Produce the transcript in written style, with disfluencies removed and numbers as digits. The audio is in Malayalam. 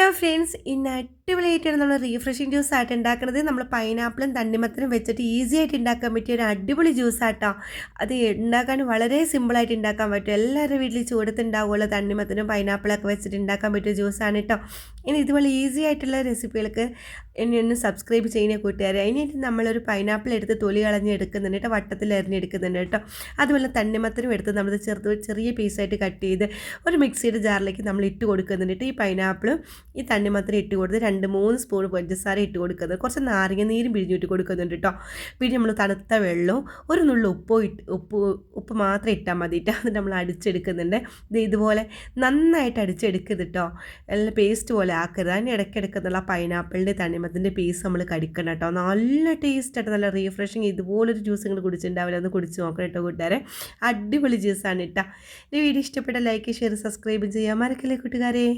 ഹലോ ഫ്രണ്ട്സ്, ഇന്ന് അടിപൊളിയായിട്ടാണ് നമ്മൾ റീഫ്രഷിങ് ജ്യൂസ് ആയിട്ട് ഉണ്ടാക്കുന്നത്. നമ്മൾ പൈനാപ്പിളും തണ്ണിമത്തനും വെച്ചിട്ട് ഈസി ആയിട്ട് ഉണ്ടാക്കാൻ പറ്റിയ ഒരു അടിപൊളി ജ്യൂസ് ആട്ടോ. അത് ഉണ്ടാക്കാൻ വളരെ സിമ്പിളായിട്ട് ഉണ്ടാക്കാൻ പറ്റും. എല്ലാവരുടെ വീട്ടിൽ ചൂടത്തുണ്ടാവുമല്ലോ, തണ്ണിമത്തനും പൈനാപ്പിളൊക്കെ വെച്ചിട്ട് ഉണ്ടാക്കാൻ പറ്റിയ ജ്യൂസാണ് കേട്ടോ. ഇനി ഇതുപോലെ ഈസി ആയിട്ടുള്ള റെസിപ്പികൾക്ക് എന്നെ ഒന്ന് സബ്സ്ക്രൈബ് ചെയ്യുന്ന കൂട്ടുകാരെ. അതിനായിട്ട് നമ്മളൊരു പൈനാപ്പിൾ എടുത്ത് തൊലി കളഞ്ഞ് എടുക്കുന്നുണ്ട് കേട്ടോ, വട്ടത്തിൽ അരിഞ്ഞെടുക്കുന്നുണ്ട് കേട്ടോ. അതുപോലെ തണ്ണിമത്തനും എടുത്ത് നമ്മൾ ചെറിയ പീസായിട്ട് കട്ട് ചെയ്ത് ഒരു മിക്സിയുടെ ജാറിലേക്ക് നമ്മൾ ഇട്ട് കൊടുക്കുന്നുണ്ട്. ഈ പൈനാപ്പിളും ഈ തണ്ണിമത്തനും ഇട്ട് കൊടുത്ത് 2-3 സ്പൂൺ പഞ്ചസാര ഇട്ട് കൊടുക്കുന്നത്, കുറച്ച് നാരങ്ങ നീരും പിഴിഞ്ഞിട്ട് കൊടുക്കുന്നുണ്ട് കേട്ടോ. പിന്നെ നമ്മൾ തണുത്ത വെള്ളവും ഒരു നുള്ളു ഉപ്പ് മാത്രം ഇട്ടാൽ മതി കേട്ടോ. അത് നമ്മൾ അടിച്ചെടുക്കുന്നുണ്ട്. ഇതുപോലെ നന്നായിട്ട് അടിച്ചെടുക്കുന്നത് കേട്ടോ. നല്ല പേസ്റ്റ് പോലെ ആക്കരുത്. അതിന് ഇടയ്ക്കിടയ്ക്കുന്നുള്ള പൈനാപ്പിളിൻ്റെ തണ്ണിമത്തൻ്റെ പീസ് നമ്മൾ കടിക്കണം കേട്ടോ. നല്ല ടേസ്റ്റായിട്ട് നല്ല റീഫ്രഷിങ്. ഇതുപോലൊരു ജ്യൂസ് നിങ്ങൾ കുടിച്ചിട്ടുണ്ടാവില്ല, ഒന്ന് കുടിച്ച് നോക്കണം കേട്ടോ കൂട്ടുകാരെ. അടിപൊളി ജ്യൂസാണ് കേട്ടോ. ഈ വീഡിയോ ഇഷ്ടപ്പെട്ട ലൈക്ക്, ഷെയർ, സബ്സ്ക്രൈബ് ചെയ്യാൻ മറക്കല്ലേ കൂട്ടുകാരെ.